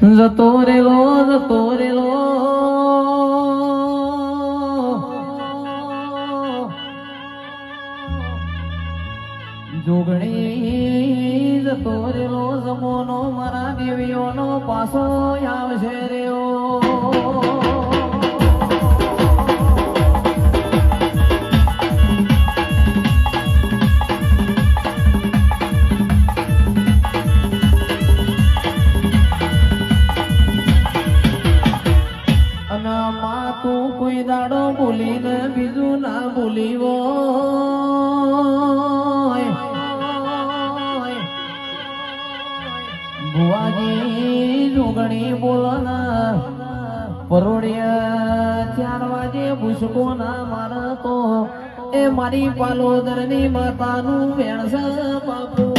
જતો રેલો જોગણી જતો રેલો જમોનો મારા દેવીઓનો પાછો આવશે રેઓ તું કોઈ દાડો ભૂલીને બીજું ના ભૂલીવો ભુવાજી જોગણી બોલના પરોડિયા 4 વાગે ભૂસકો ના મારા તો એ મારી પાલોદરની માતાનું વેણસ બાપુ